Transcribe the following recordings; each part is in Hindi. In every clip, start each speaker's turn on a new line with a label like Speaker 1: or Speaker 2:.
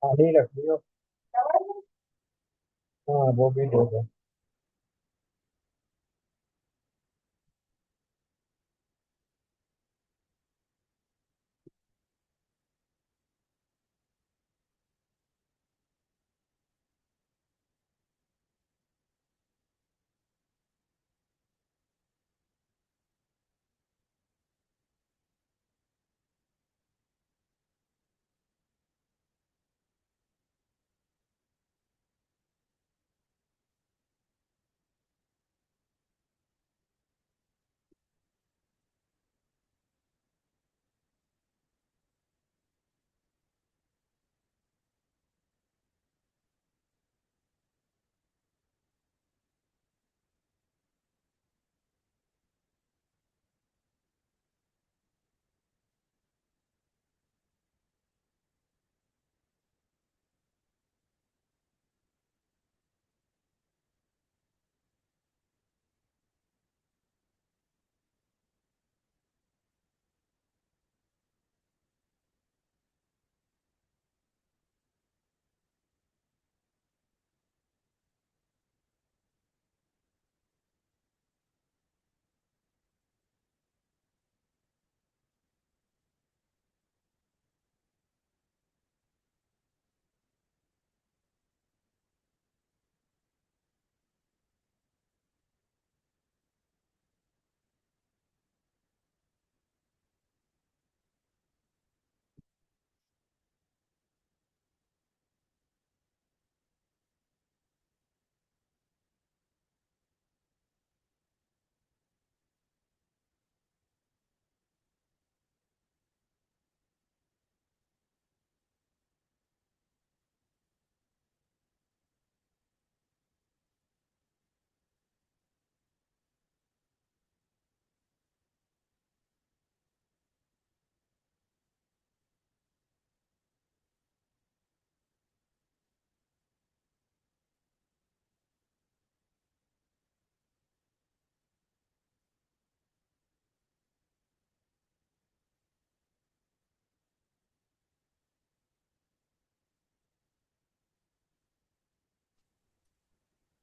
Speaker 1: खाली रख लियो। हाँ, वो भी दे दो।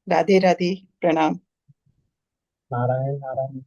Speaker 2: राधे राधे। प्रणाम।
Speaker 1: Narayan Narayan.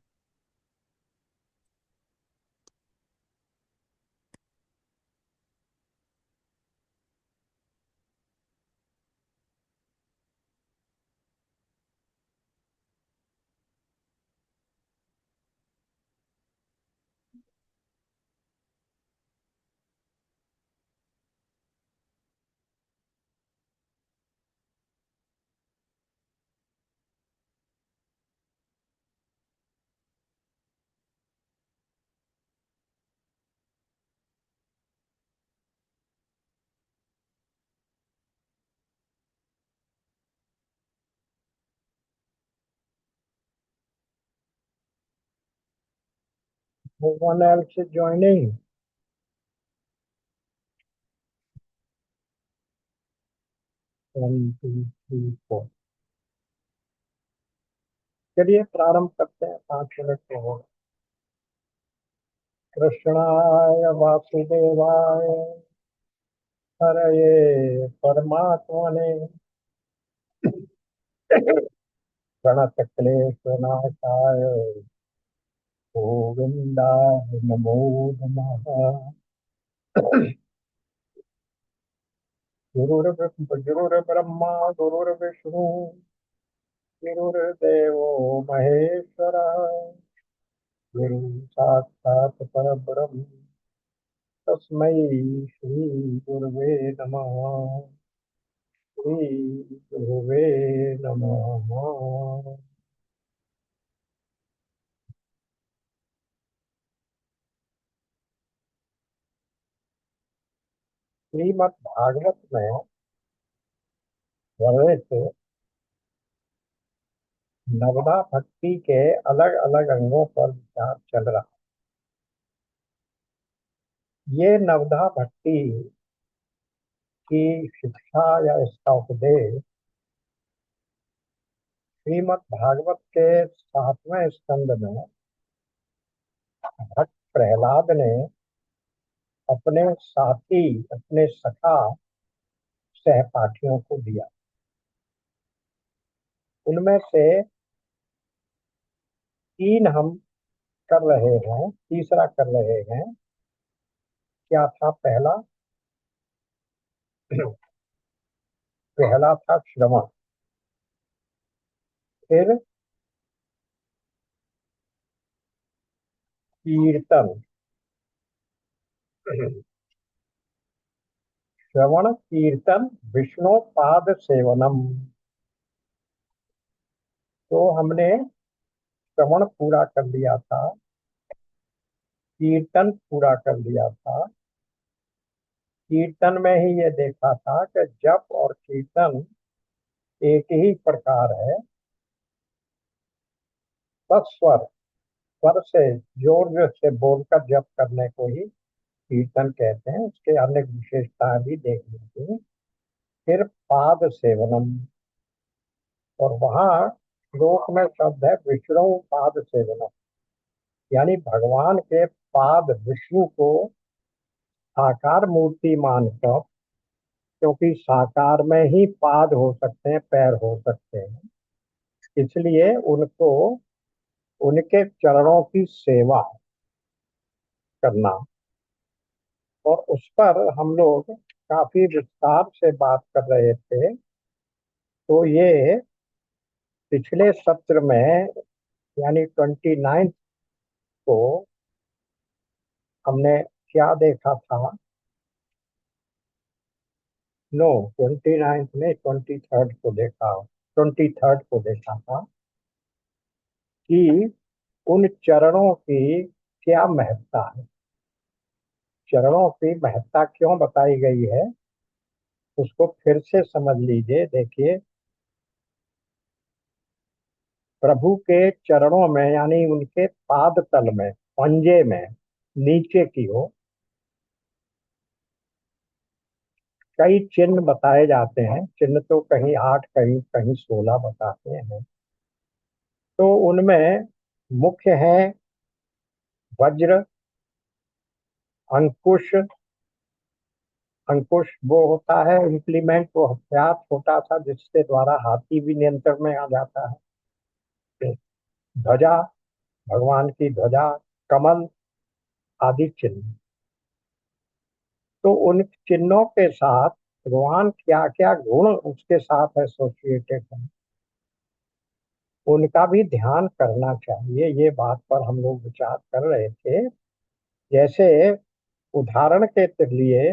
Speaker 1: No one else is joining. 1 2 3 4। चलिए प्रारंभ करते हैं, 5 मिनट तो हो। कृष्णाय वासुदेवाय हरये परमात्मने प्रणतक्लेशनाशाय गोविंदाय नमो नमः। गुरुर्ब्रह्मा गुरुर्विष्णु गुरुर्देवो महेश्वरः। गुरु साक्षात् परब्रह्म तस्मै श्री गुरुवे नमः। श्री गुरुवे नमः। श्रीमद् भागवत में वर्णित नवदा भक्ति के अलग अलग अंगों पर विचार चल रहा है। ये नवदा भक्ति की शिक्षा या इसका उपदेश श्रीमद् भागवत के 7वें स्कंद में भक्त प्रहलाद ने अपने साथी, अपने सखा सहपाठियों को दिया। उनमें से 3 हम कर रहे हैं, तीसरा कर रहे हैं। क्या था पहला? पहला था श्रवण, फिर कीर्तन, श्रवण कीर्तन विष्णु पाद सेवनम। तो हमने श्रवण पूरा कर लिया था, कीर्तन पूरा कर लिया था। कीर्तन में ही ये देखा था कि जप और कीर्तन एक ही प्रकार है। बस स्वर, स्वर से जोर जोर से बोलकर जप करने को ही कीर्तन कहते हैं। उसके अनेक विशेषताएं भी देख ली थी। फिर पाद सेवनम, और वहाँ श्लोक में शब्द है विष्णु पाद सेवनम, यानी भगवान के पाद, विष्णु को साकार मूर्ति मानकर, क्योंकि साकार में ही पाद हो सकते हैं, पैर हो सकते हैं, इसलिए उनको, उनके चरणों की सेवा करना। और उस पर हम लोग काफी विस्तार से बात कर रहे थे। तो ये पिछले सत्र में, यानी 29 को हमने क्या देखा था? नो, 29 में 23rd को देखा, 23rd को देखा था कि उन चरणों की क्या महत्ता है। चरणों की महत्ता क्यों बताई गई है, उसको फिर से समझ लीजिए। देखिए, प्रभु के चरणों में, यानी उनके पाद तल में, पंजे में, नीचे की ओर कई चिन्ह बताए जाते हैं। चिन्ह तो कहीं 8, कहीं कहीं 16 बताते हैं। तो उनमें मुख्य है वज्र, अंकुश। अंकुश वो होता है इम्प्लीमेंट, वो हथियार छोटा सा जिसके द्वारा हाथी भी नियंत्रण में आ जाता है। ध्वजा, भगवान की ध्वजा, कमल आदि चिन्ह। तो उन चिन्हों के साथ भगवान क्या क्या गुण उसके साथ एसोसिएटेड है, उनका भी ध्यान करना चाहिए। ये बात पर हम लोग विचार कर रहे थे। जैसे उदाहरण के लिए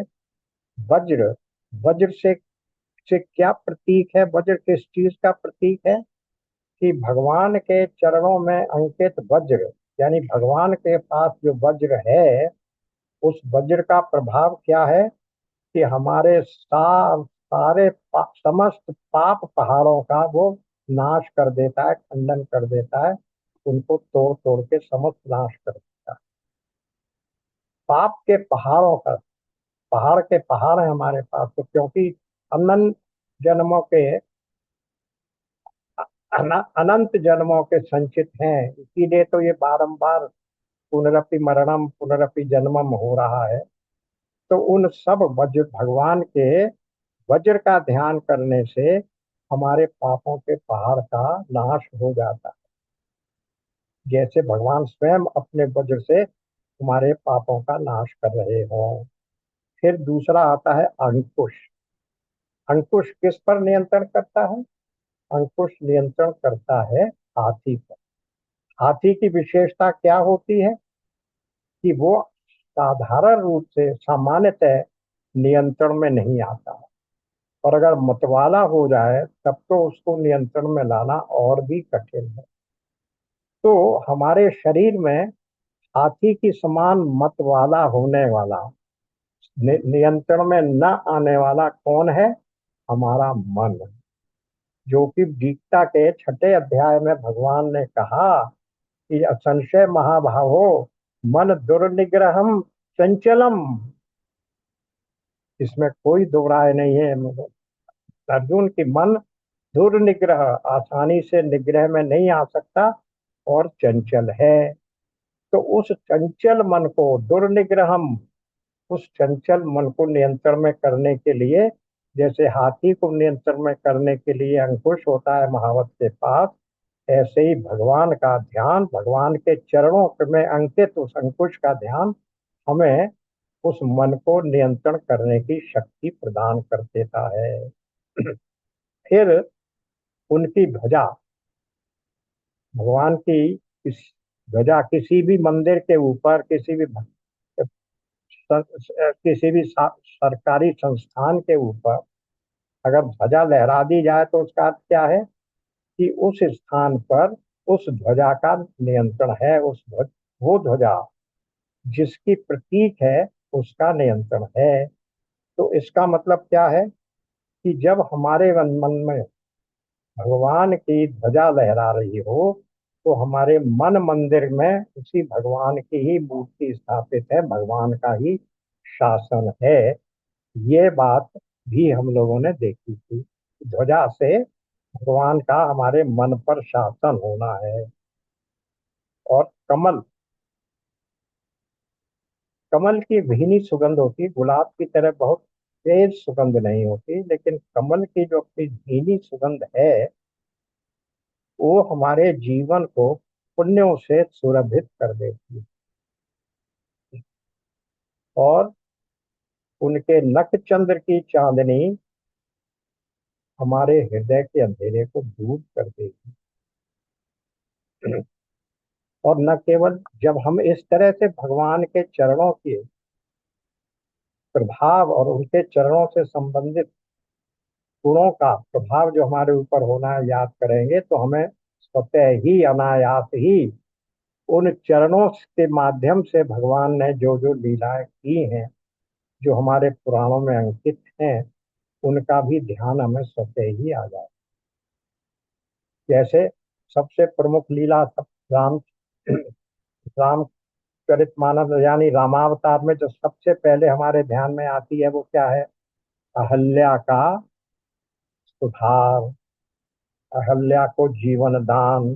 Speaker 1: वज्र, वज्र से क्या प्रतीक है? वज्र किस चीज का प्रतीक है? कि भगवान के चरणों में अंकित वज्र, यानी भगवान के पास जो वज्र है, उस वज्र का प्रभाव क्या है? कि हमारे सारे समस्त पाप पहाड़ों का वो नाश कर देता है, खंडन कर देता है, उनको तोड़ तोड़ के समस्त नाश कर देता है। पाप के पहाड़ों का, पहाड़ के पहाड़ है हमारे पास। तो क्योंकि अनंत जन्मों के, अनंत जन्मों के संचित हैं, इसीलिए तो ये बारंबार पुनरपि मरणम पुनरपि जन्मम हो रहा है। तो उन सब वज्र, भगवान के वज्र का ध्यान करने से हमारे पापों के पहाड़ का नाश हो जाता है। जैसे भगवान स्वयं अपने वज्र से हमारे पापों का नाश कर रहे हों। फिर दूसरा आता है अंकुश। अंकुश किस पर नियंत्रण करता है? अंकुश नियंत्रण करता है हाथी पर। हाथी की विशेषता क्या होती है? कि वो साधारण रूप से, सामान्यतः नियंत्रण में नहीं आता है, और अगर मतवाला हो जाए तब तो उसको नियंत्रण में लाना और भी कठिन है। तो हमारे शरीर में हाथी की समान मतवाला होने वाला, नियंत्रण में न आने वाला कौन है? हमारा मन। जो कि गीता के 6 अध्याय में भगवान ने कहा कि असंशय महाबाहो मन दुर्निग्रहम चंचलम। इसमें कोई दो राय नहीं है अर्जुन, की मन दुर्निग्रह, आसानी से निग्रह में नहीं आ सकता और चंचल है। तो उस चंचल मन को, दुर्निग्रहम, उस चंचल मन को नियंत्रण में करने के लिए जैसे हाथी को नियंत्रण में करने के लिए अंकुश होता है महावत के पास, ऐसे ही भगवान का ध्यान, भगवान के चरणों में अंकित उस अंकुश का ध्यान हमें उस मन को नियंत्रण करने की शक्ति प्रदान कर देता है। फिर उनकी ध्वजा, भगवान की इस ध्वजा किसी भी मंदिर के ऊपर, किसी भी सरकारी संस्थान के ऊपर अगर ध्वजा लहरा दी जाए तो उसका अर्थ क्या है कि उस स्थान पर उस ध्वजा का नियंत्रण है, वो ध्वजा जिसकी प्रतीक है उसका नियंत्रण है। तो इसका मतलब क्या है कि जब हमारे मन में भगवान की ध्वजा लहरा रही हो तो हमारे मन मंदिर में उसी भगवान की ही मूर्ति स्थापित है, भगवान का ही शासन है। ये बात भी हम लोगों ने देखी थी। ध्वजा से भगवान का हमारे मन पर शासन होना है। और कमल, कमल की भीनी सुगंध होती, गुलाब की तरह बहुत तेज सुगंध नहीं होती, लेकिन कमल की जो अपनी भीनी सुगंध है वो हमारे जीवन को पुण्यों से सुरभित कर देती है। और उनके नख चंद्र की चांदनी हमारे हृदय के अंधेरे को दूर कर देगी। और न केवल जब हम इस तरह से भगवान के चरणों के प्रभाव और उनके चरणों से संबंधित गुणों का प्रभाव जो हमारे ऊपर होना है याद करेंगे तो हमें स्वतः ही अनायास ही उन चरणों के माध्यम से भगवान ने जो जो लीलाएं की हैं, जो हमारे पुराणों में अंकित हैं, उनका भी ध्यान हमें स्वतः ही आ जाए। जैसे सबसे प्रमुख लीला सब राम रामचरितमानस यानी रामावतार में जो सबसे पहले हमारे ध्यान में आती है वो क्या है? अहल्या का सुधार, अहल्या को जीवन दान,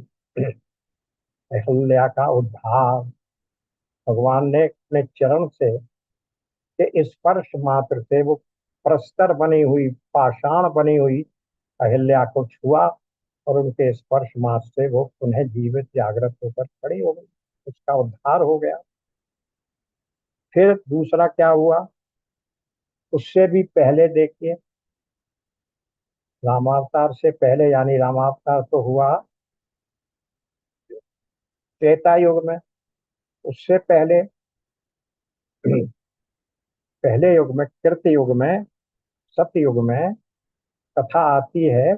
Speaker 1: अहल्या का उद्धार। भगवान ने अपने चरण से के स्पर्श मात्र से वो प्रस्तर बनी हुई, पाषाण बनी हुई अहिल्या को छुआ और उनके स्पर्श मात्र से वो पुनः जीवित जागृत होकर खड़ी हो गई, उसका उद्धार हो गया। फिर दूसरा क्या हुआ? उससे भी पहले देखिए, रामावतार से पहले यानी रामावतार तो हुआ त्रेता युग में, उससे पहले पहले युग में, कृत युग में, सत्य युग में कथा आती है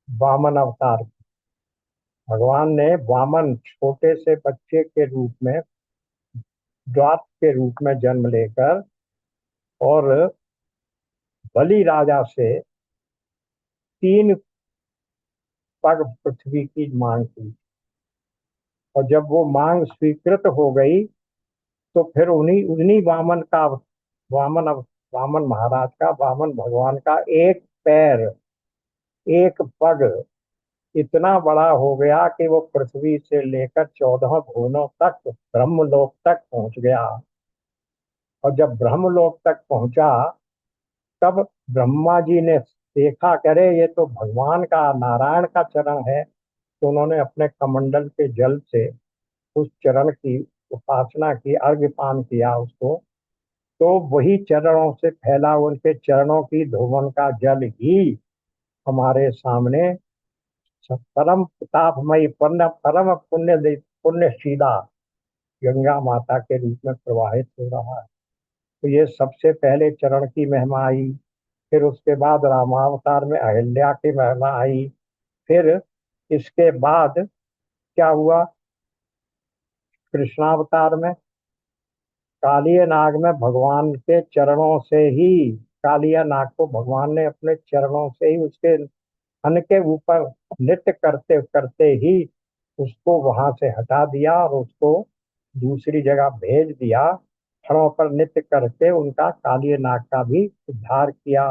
Speaker 1: वामन अवतार। भगवान ने वामन छोटे से बच्चे के रूप में, द्वात के रूप में जन्म लेकर और बलि राजा से 3 पग पृथ्वी की मांग की। और जब वो मांग स्वीकृत हो गई तो फिर उन्हीं उन्हीं वामन वामन महाराज का, वामन भगवान का एक पैर, एक पग इतना बड़ा हो गया कि वो पृथ्वी से लेकर 14 भुवनों तक, ब्रह्मलोक तक पहुंच गया। और जब ब्रह्मलोक तक पहुंचा तब ब्रह्मा जी ने देखा, करे ये तो भगवान का, नारायण का चरण है। तो उन्होंने अपने कमंडल के जल से उस चरण की उपासना की, अर्घ्यपान किया उसको। तो वही चरणों से फैला उनके चरणों की धोवन का जल ही हमारे सामने परम प्रतापमयी परम पुण्यशीला गंगा माता के रूप में प्रवाहित हो रहा है। तो ये सबसे पहले चरण की महिमा आई। फिर उसके बाद रामावतार में अहिल्या की महिमा आई। फिर इसके बाद क्या हुआ? कृष्णावतार में कालिया नाग में भगवान के चरणों से ही, कालिया नाग को भगवान ने अपने चरणों से ही उसके थन के ऊपर नृत्य करते करते ही उसको वहां से हटा दिया और उसको दूसरी जगह भेज दिया। थनों पर नृत्य करके उनका कालिया नाग का भी उद्धार किया।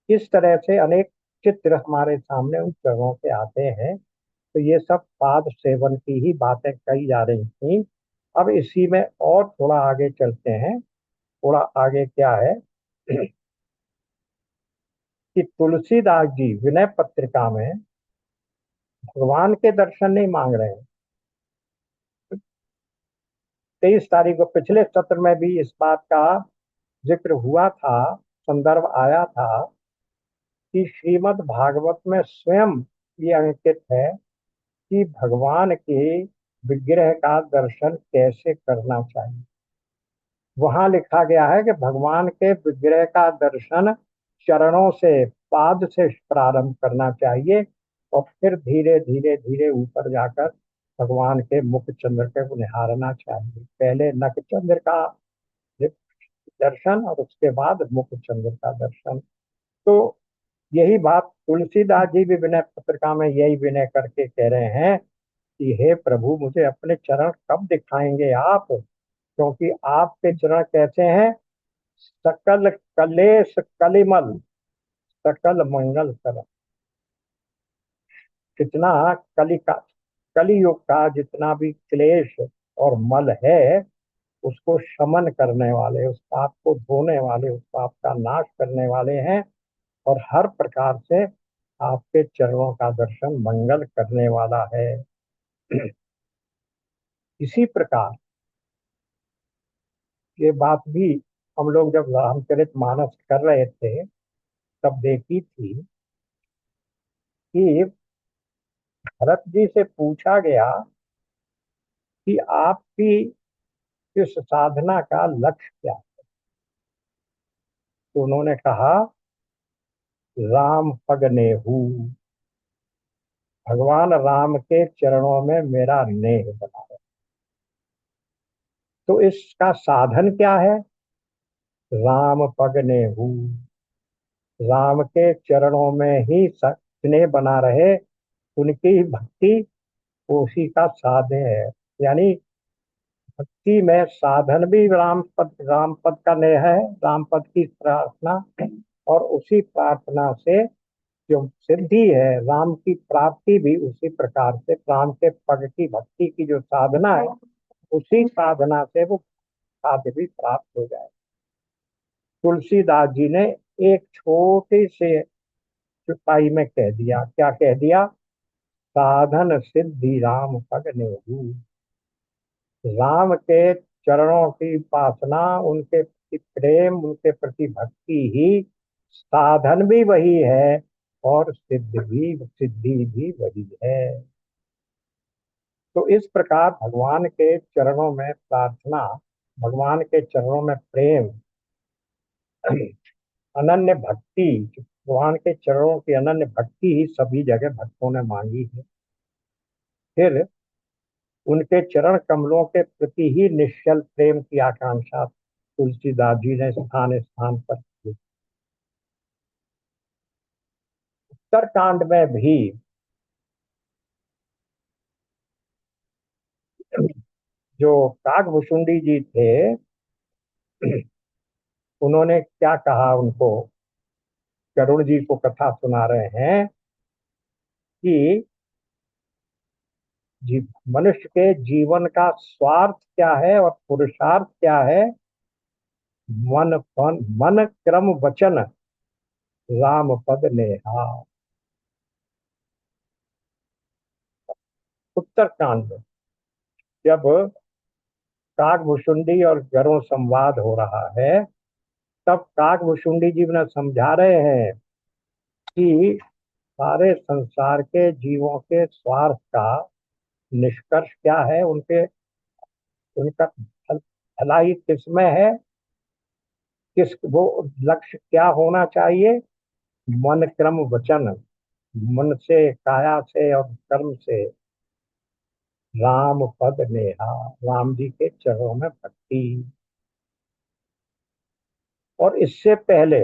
Speaker 1: इस तरह से अनेक चित्र हमारे सामने उन चरणों के आते हैं। तो ये सब पाद सेवन की ही बातें कही जा रही थी। अब इसी में और थोड़ा आगे चलते हैं। थोड़ा आगे क्या है कि तुलसीदास जी विनय पत्रिका में भगवान के दर्शन नहीं मांग रहे हैं। 23 तारीख को पिछले सत्र में भी इस बात का जिक्र हुआ था, संदर्भ आया था कि श्रीमद् भागवत में स्वयं ये अंकित है कि भगवान के विग्रह का दर्शन कैसे करना चाहिए। वहां लिखा गया है कि भगवान के विग्रह का दर्शन चरणों से, पाद से प्रारंभ करना चाहिए और फिर धीरे धीरे धीरे ऊपर जाकर भगवान के मुख चंद्र को निहारना चाहिए। पहले नख चंद्र का दर्शन और उसके बाद मुख चंद्र का दर्शन। तो यही बात तुलसीदास जी भी विनय पत्रिका में यही विनय करके कह रहे हैं कि हे प्रभु, मुझे अपने चरण कब दिखाएंगे आप, क्योंकि आपके चरण कैसे हैं? सकल कलेश कलिमल, सकल मंगल कर। कितना कलि का, कलियुग का जितना भी क्लेश और मल है उसको शमन करने वाले, उस पाप को धोने वाले, उस पाप का नाश करने वाले हैं और हर प्रकार से आपके चरणों का दर्शन मंगल करने वाला है। इसी प्रकार ये बात भी हम लोग जब रामचरित मानस कर रहे थे तब देखी थी कि भरत जी से पूछा गया कि आपकी इस साधना का लक्ष्य क्या है। तो उन्होंने कहा, राम पग नेहू, भगवान राम के चरणों में मेरा नेह बना है। तो इसका साधन क्या है? राम पग नेहू, राम के चरणों में ही स्नेह बना रहे, उनकी ही भक्ति उसी का साधन है। यानी भक्ति में साधन भी राम पद का नेह है, राम पद की प्रार्थना, और उसी प्रार्थना से जो सिद्धि है, राम की प्राप्ति भी उसी प्रकार से राम के पद की भक्ति की जो साधना है उसी साधना से वो साध्य भी प्राप्त हो जाए। तुलसीदास जी ने एक छोटे से चुपाई में कह दिया, क्या कह दिया? साधन सिद्धि राम पग नेहू। राम के चरणों की उपासना, उनके प्रति प्रेम, उनके प्रति भक्ति ही साधन भी वही है और सिद्धि भी वही है। तो इस प्रकार भगवान के चरणों में प्रार्थना, भगवान के चरणों में प्रेम, अनन्य भक्ति, भगवान के चरणों की अनन्य भक्ति ही सभी जगह भक्तों ने मांगी है। फिर उनके चरण कमलों के प्रति ही निश्चल प्रेम की आकांक्षा तुलसीदास जी ने स्थान स्थान पर की। उत्तरकांड में भी जो काकभूषुंडी जी थे उन्होंने क्या कहा, उनको करुण जी को कथा सुना रहे हैं कि मनुष्य के जीवन का स्वार्थ क्या है और पुरुषार्थ क्या है? मन क्रम वचन राम पद नेहा। उत्तरकांड में जब काकभूषुंडी और गरुड़ संवाद हो रहा है तब काकभूषुंडी जी ने समझा रहे हैं कि सारे संसार के जीवों के स्वार्थ का निष्कर्ष क्या है, उनके उनका भलाई किसमें है, किस वो लक्ष्य क्या होना चाहिए? मन क्रम वचन, मन से, काया से और कर्म से राम पद नेहा, राम जी के चरणों में भक्ति। और इससे पहले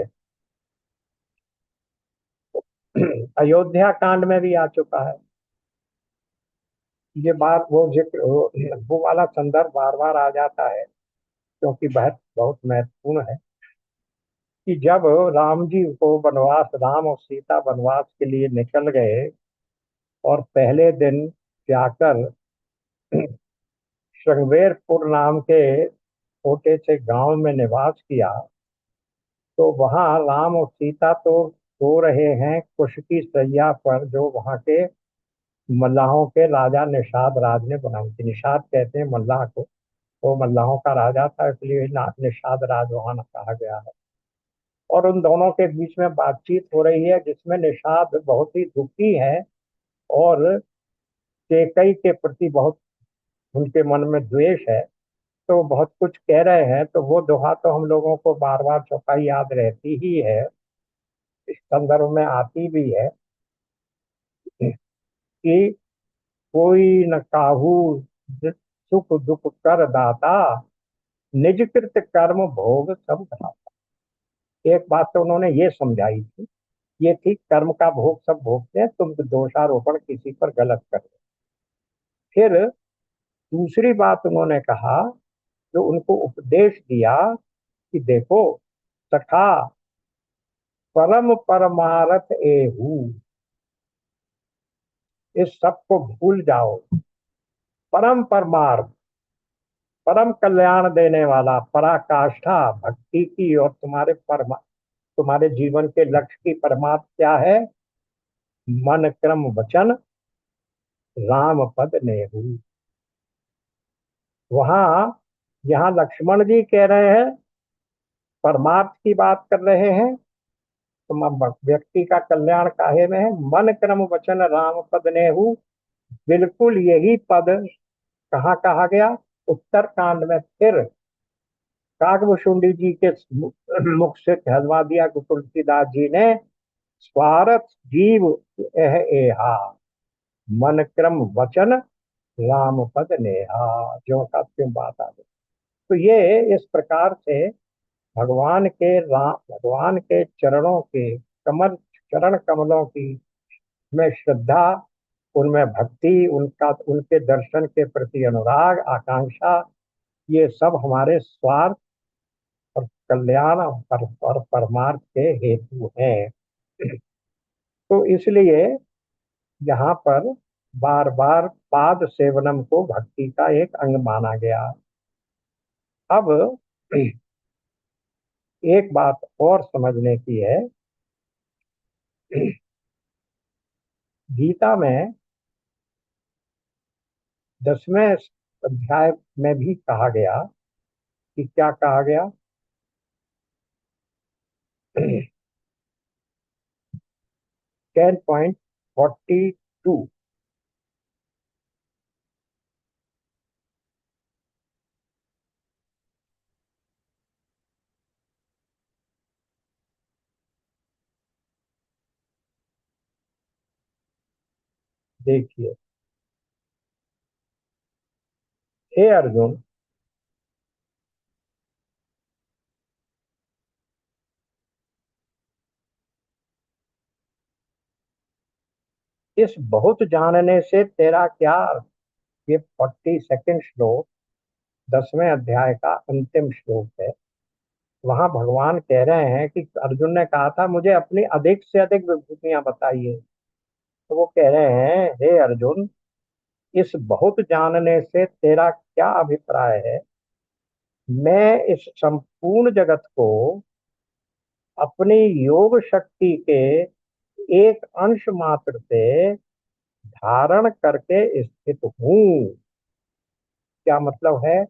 Speaker 1: अयोध्या कांड में भी आ चुका है ये बात, वो वाला संदर्भ बार बार आ जाता है क्योंकि बहुत बहुत महत्वपूर्ण है कि जब राम जी को वनवास, राम और सीता वनवास के लिए निकल गए और पहले दिन जाकर श्रृंगवेरपुर नाम के छोटे से गांव में निवास किया तो वहां राम और सीता तो सो रहे हैं कुश की सैया पर, जो वहां के मल्लाहों के राजा निषाद राज ने बनाई थी। निषाद कहते हैं मल्लाह को। वो मल्लाहों का राजा था, इसलिए निषाद राज वहां कहा गया है। और उन दोनों के बीच में बातचीत हो रही है, जिसमें निषाद बहुत ही दुखी है और केकई के प्रति बहुत उनके मन में द्वेष है। तो बहुत कुछ कह रहे हैं, तो वो दोहा तो हम लोगों को बार बार चौपाई याद रहती ही है, इस संदर्भ में आती भी है कि कोई न काहू सुख दुख कर दाता, निज कृत कर्म भोग सब घाता। एक बात तो उन्होंने ये समझाई थी, ये थी कर्म का भोग सब भोगते हैं, तुम दोषारोपण किसी पर गलत कर रहे हो। फिर दूसरी बात उन्होंने कहा, जो उनको उपदेश दिया कि देखो सखा, परम परमारथ एहू, इस सब को भूल जाओ। परम परमार्थ, परम कल्याण देने वाला, पराकाष्ठा भक्ति की, और तुम्हारे जीवन के लक्ष्य की परमार्थ क्या है? मन क्रम वचन राम पद नेहू। वहां यहाँ लक्ष्मण जी कह रहे हैं, परमार्थ की बात कर रहे हैं, तो व्यक्ति का कल्याण काहे में है? मन क्रम वचन राम पद नेहू। बिल्कुल यही पद कहाँ कहा गया? उत्तर कांड में। फिर काकभूषुंडी जी के मुख से कहलवा दिया कि तुलसीदास जी ने, स्वार्थ जीव एह एहा, मन क्रम वचन राम पद नेहा। जो का त्यों बात आ गई। तो ये इस प्रकार से भगवान के चरणों के चरण कमलों की में श्रद्धा, उनमें भक्ति, उनका उनके दर्शन के प्रति अनुराग आकांक्षा, ये सब हमारे स्वार्थ और कल्याण और परमार्थ के हेतु हैं। तो इसलिए यहाँ पर बार बार पाद सेवनम को भक्ति का एक अंग माना गया। अब एक बात और समझने की है, गीता में 10वें अध्याय में भी कहा गया कि क्या कहा गया? 10.42, देखिए, हे अर्जुन, इस बहुत जानने से तेरा क्या अर्थ? ये 42nd श्लोक 10वें अध्याय का अंतिम श्लोक है। वहां भगवान कह रहे हैं कि अर्जुन ने कहा था मुझे अपनी अधिक से अधिक विभूतियां बताइए। तो वो कह रहे हैं, हे अर्जुन, इस बहुत जानने से तेरा क्या अभिप्राय है? मैं इस संपूर्ण जगत को अपनी योग शक्ति के एक अंश मात्र से धारण करके स्थित हूँ। क्या मतलब है?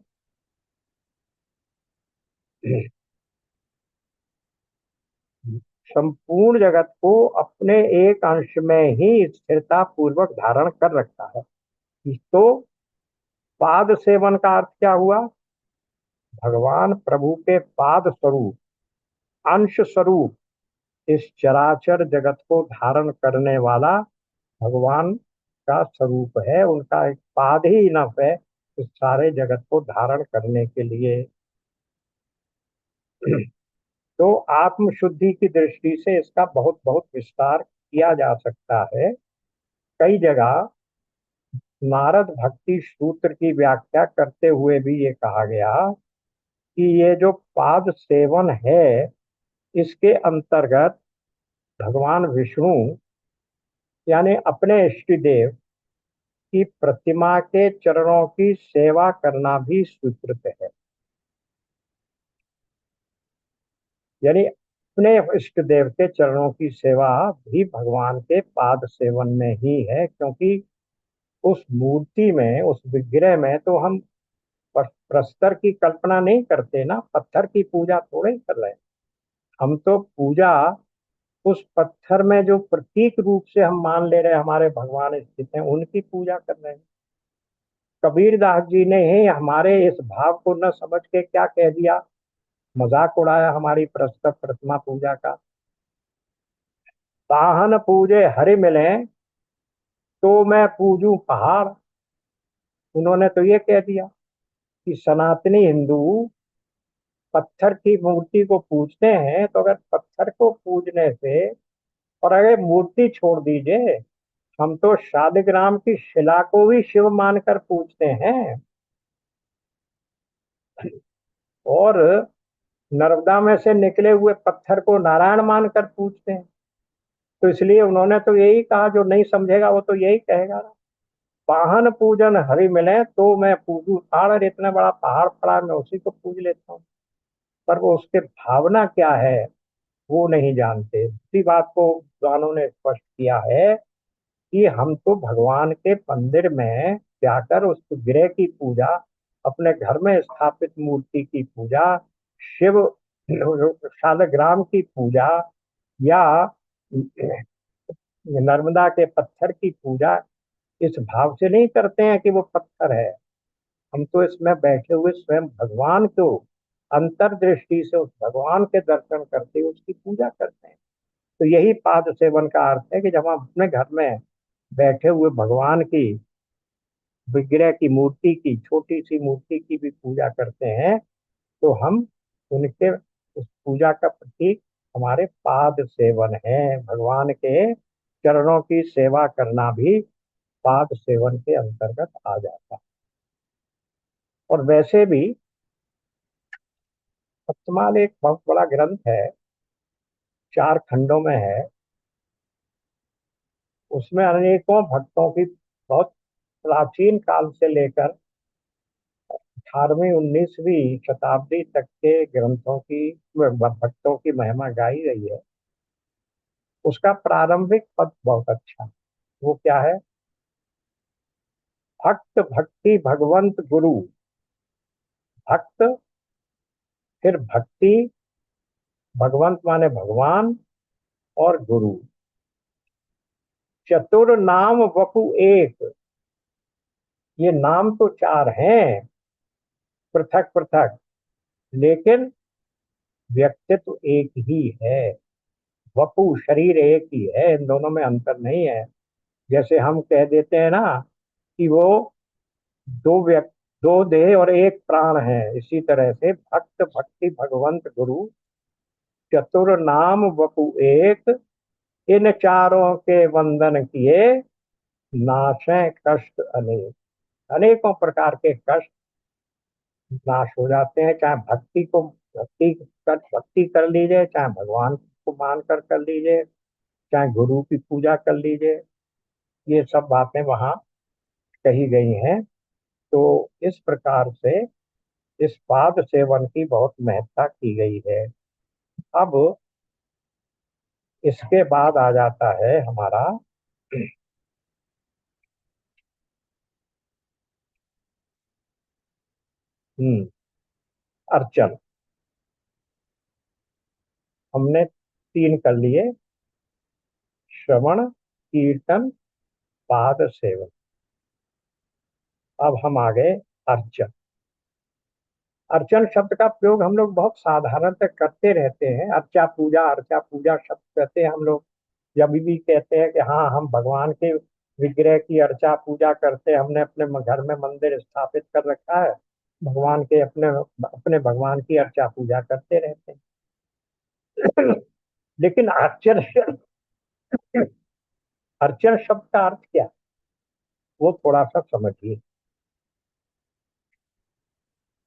Speaker 1: संपूर्ण जगत को अपने एक अंश में ही स्थिरता पूर्वक धारण कर रखा है। तो पाद सेवन का अर्थ क्या हुआ? भगवान प्रभु के पाद स्वरूप, अंश स्वरूप इस चराचर जगत को धारण करने वाला भगवान का स्वरूप है। उनका एक पाद ही इनफ है इस सारे जगत को धारण करने के लिए। तो आत्म शुद्धि की दृष्टि से इसका बहुत बहुत विस्तार किया जा सकता है। कई जगह नारद भक्ति सूत्र की व्याख्या करते हुए भी ये कहा गया कि ये जो पाद सेवन है, इसके अंतर्गत भगवान विष्णु यानी अपने इष्ट देव की प्रतिमा के चरणों की सेवा करना भी स्वीकृत है। यानी अपने इष्ट देव के चरणों की सेवा भी भगवान के पाद सेवन में ही है, क्योंकि उस मूर्ति में, उस विग्रह में तो हम प्रस्तर की कल्पना नहीं करते ना, पत्थर की पूजा थोड़े ही कर रहे हैं। हम तो पूजा उस पत्थर में जो प्रतीक रूप से हम मान ले रहे हैं हमारे भगवान स्थित हैं, उनकी पूजा कर रहे हैं। कबीर दास जी ने ही हमारे इस भाव को न समझ के क्या कह दिया, मजाक उड़ाया हमारी प्रस्तर प्रतिमा पूजा का। साहन पूजे हरि मिले तो मैं पूजूं पहाड़। उन्होंने तो ये कह दिया कि सनातनी हिंदू पत्थर की मूर्ति को पूजते हैं, तो अगर पत्थर को पूजने से, और अगर मूर्ति छोड़ दीजिए, हम तो शालिग्राम की शिला को भी शिव मानकर पूजते हैं, और नर्मदा में से निकले हुए पत्थर को नारायण मानकर पूजते हैं। तो इसलिए उन्होंने तो यही कहा, जो नहीं समझेगा वो तो यही कहेगा ना, वाहन पूजन हरि मिले तो मैं पूजू पहाड़। इतना बड़ा पहाड़ पड़ा है, मैं उसी को पूज लेता हूँ। पर वो उसके भावना क्या है वो नहीं जानते। इसी बात को विद्वानों ने स्पष्ट किया है कि हम तो भगवान के मंदिर में जाकर उस विग्रह की पूजा, अपने घर में स्थापित मूर्ति की पूजा, शिव शालग्राम की पूजा, या नर्मदा के पत्थर की पूजा इस भाव से नहीं करते हैं कि वो पत्थर है। हम तो इसमें बैठे हुए स्वयं भगवान को अंतर्दृष्टि से उस भगवान के दर्शन करते हुए उसकी पूजा करते हैं। तो यही पाद सेवन का अर्थ है कि जब हम अपने घर में बैठे हुए भगवान की विग्रह की मूर्ति की, छोटी सी मूर्ति की भी पूजा करते हैं, तो हम उनके उस पूजा का प्रतीक हमारे पाद सेवन है। भगवान के चरणों की सेवा करना भी पाद सेवन के अंतर्गत आ जाता है। और वैसे भी सप्तमाल एक बहुत बड़ा ग्रंथ है, 4 खंडों में है। उसमें अनेकों भक्तों की, बहुत प्राचीन काल से लेकर 18वीं 19वीं शताब्दी तक के ग्रंथों की, भक्तों की महिमा गाई गई है। उसका प्रारंभिक पद बहुत अच्छा है। वो क्या है? भक्त भक्ति भगवंत गुरु। भक्त, फिर भक्ति, भगवंत माने भगवान, और गुरु। चतुर नाम वपु एक। ये नाम तो 4 हैं पृथक पृथक, लेकिन व्यक्तित्व एक ही है। वपु शरीर एक ही है, इन दोनों में अंतर नहीं है। जैसे हम कह देते हैं ना कि वो दो देह और एक प्राण है, इसी तरह से भक्त भक्ति भगवंत गुरु चतुर नाम वपु एक, इन चारों के वंदन किए नाशे कष्ट अनेक। अनेकों प्रकार के कष्ट नाश हो जाते हैं। चाहे भक्ति कर लीजिए, चाहे भगवान को मानकर कर लीजिए, चाहे गुरु की पूजा कर लीजिए, ये सब बातें वहाँ कही गई हैं। तो इस प्रकार से इस पाद सेवन की बहुत महत्ता की गई है। अब इसके बाद आ जाता है हमारा अर्चन। हमने 3 कर लिए, श्रवण, कीर्तन, पाद सेवन। अब हम आ गए अर्चन। अर्चन शब्द का प्रयोग हम लोग बहुत साधारणतः करते रहते हैं। अर्चा पूजा शब्द कहते हैं हम लोग। जब भी कहते हैं कि हाँ, हम भगवान के विग्रह की अर्चा पूजा करते हैं, हमने अपने घर में मंदिर स्थापित कर रखा है, भगवान के अपने अपने भगवान की अर्चा पूजा करते रहते हैं। लेकिन अर्चन शब्द का अर्थ क्या है, वो थोड़ा सा समझिए।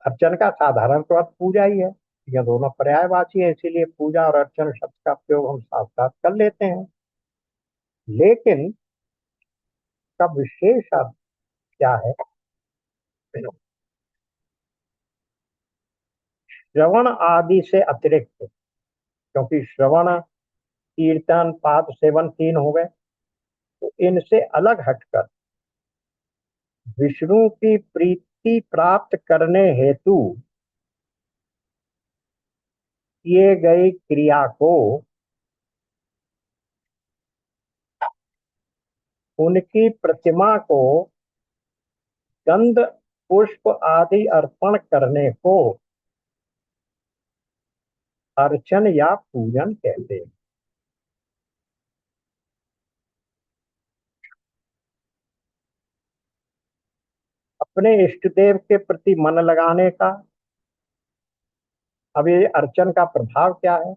Speaker 1: अर्चन का साधारण तो अर्थ पूजा ही है। ये दोनों पर्यायवाची है, इसीलिए पूजा और अर्चन शब्द का प्रयोग हम साथ साथ कर लेते हैं। लेकिन का विशेष अर्थ क्या है? श्रवण आदि से अतिरिक्त क्योंकि श्रवण कीर्तन पाद सेवन तीन हो गए। तो इनसे अलग हटकर विष्णु की प्रीति प्राप्त करने हेतु किए गई क्रिया को उनकी प्रतिमा को गंध पुष्प आदि अर्पण करने को अर्चन या पूजन कहते हैं। अपने इष्ट देव के प्रति मन लगाने का, अब ये अर्चन का प्रभाव क्या है?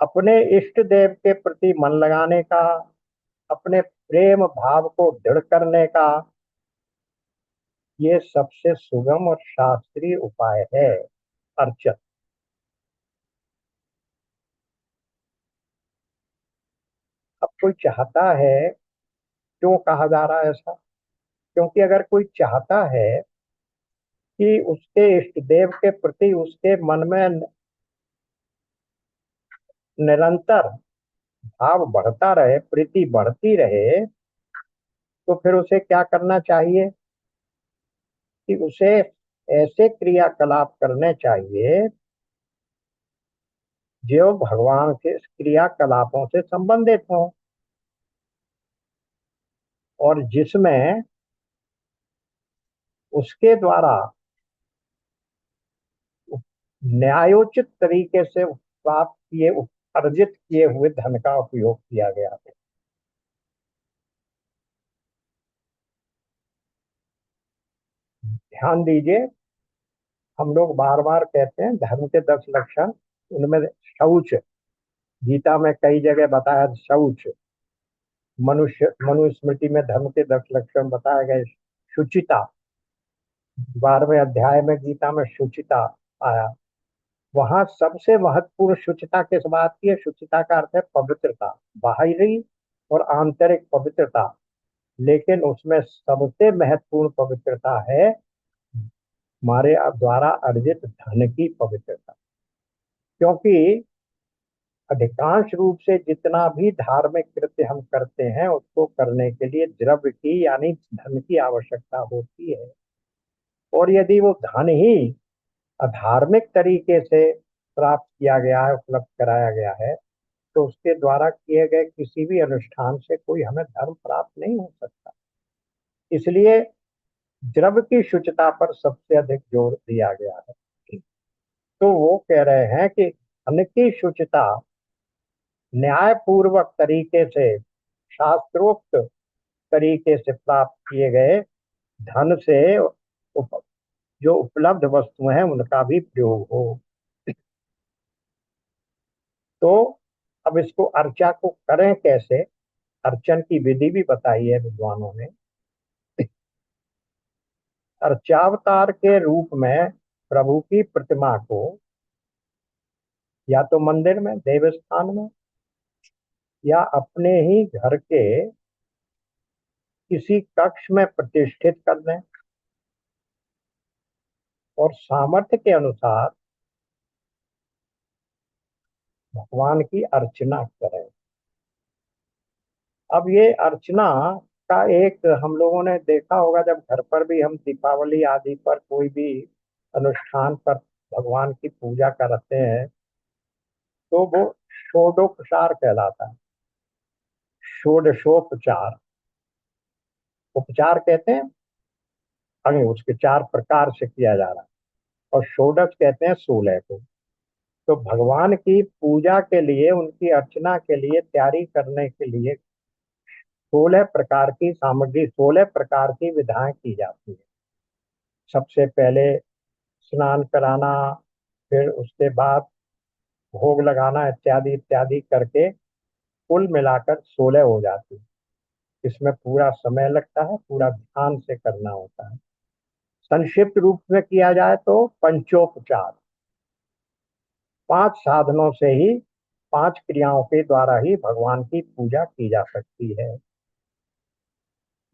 Speaker 1: अपने इष्ट देव के प्रति मन लगाने का, अपने प्रेम भाव को दृढ़ करने का ये सबसे सुगम और शास्त्रीय उपाय है अर्चन। अब कोई चाहता है, क्यों कहा जा रहा है ऐसा? क्योंकि अगर कोई चाहता है कि उसके इष्ट देव के प्रति उसके मन में निरंतर भाव बढ़ता रहे, प्रीति बढ़ती रहे, तो फिर उसे क्या करना चाहिए कि उसे ऐसे क्रियाकलाप करने चाहिए जो भगवान के क्रियाकलापों से संबंधित हों और जिसमें उसके द्वारा न्यायोचित तरीके से प्राप्त किए अर्जित किए हुए धन का उपयोग किया गया है। ध्यान दीजिए, हम लोग बार बार कहते हैं धर्म के 10 लक्षण, उनमें शौच, गीता में कई जगह बताया शौच। मनुस्मृति में धर्म के 10 लक्षण बताए गए। शुचिता, 12वें अध्याय में गीता में शुचिता आया। वहां सबसे महत्वपूर्ण शुचिता किस बात की है? शुचिता का अर्थ है पवित्रता, बाहरी और आंतरिक पवित्रता। लेकिन उसमें सबसे महत्वपूर्ण पवित्रता है हमारे द्वारा अर्जित धन की पवित्रता। क्योंकि अधिकांश रूप से जितना भी धार्मिक कृत्य हम करते हैं उसको करने के लिए द्रव्य की यानी धन की आवश्यकता होती है। और यदि वो धन ही अधार्मिक तरीके से प्राप्त किया गया है, उपलब्ध कराया गया है, तो उसके द्वारा किए गए किसी भी अनुष्ठान से कोई हमें धर्म प्राप्त नहीं हो सकता। इसलिए द्रव्य की शुचिता पर सबसे अधिक जोर दिया गया है। तो वो कह रहे हैं कि धन की शुचिता न्याय पूर्वक तरीके से, शास्त्रोक्त तरीके से प्राप्त किए गए धन से जो उपलब्ध वस्तुएं हैं उनका भी प्रयोग हो। तो अब इसको अर्चा को करें कैसे? अर्चन की विधि भी बताई है विद्वानों ने। अर्चावतार के रूप में प्रभु की प्रतिमा को या तो मंदिर में, देवस्थान में, या अपने ही घर के किसी कक्ष में प्रतिष्ठित कर दें और सामर्थ्य के अनुसार भगवान की अर्चना करें। अब ये अर्चना का एक हम लोगों ने देखा होगा, जब घर पर भी हम दीपावली आदि पर कोई भी अनुष्ठान पर भगवान की पूजा करते हैं तो वो षोडोपचार कहलाता है। षोडशोपचार, उपचार कहते हैं अगे उसके 4 प्रकार से किया जा रहा है, और षोडश कहते हैं 16 को। तो भगवान की पूजा के लिए, उनकी अर्चना के लिए तैयारी करने के लिए 16 प्रकार की सामग्री, 16 प्रकार की विधाएं की जाती है। सबसे पहले स्नान कराना, फिर उसके बाद भोग लगाना, इत्यादि इत्यादि करके कुल मिलाकर 16 हो जाती है। इसमें पूरा समय लगता है, पूरा ध्यान से करना होता है। संक्षिप्त रूप में किया जाए तो पंचोपचार, 5 साधनों से ही, 5 क्रियाओं के द्वारा ही भगवान की पूजा की जा सकती है।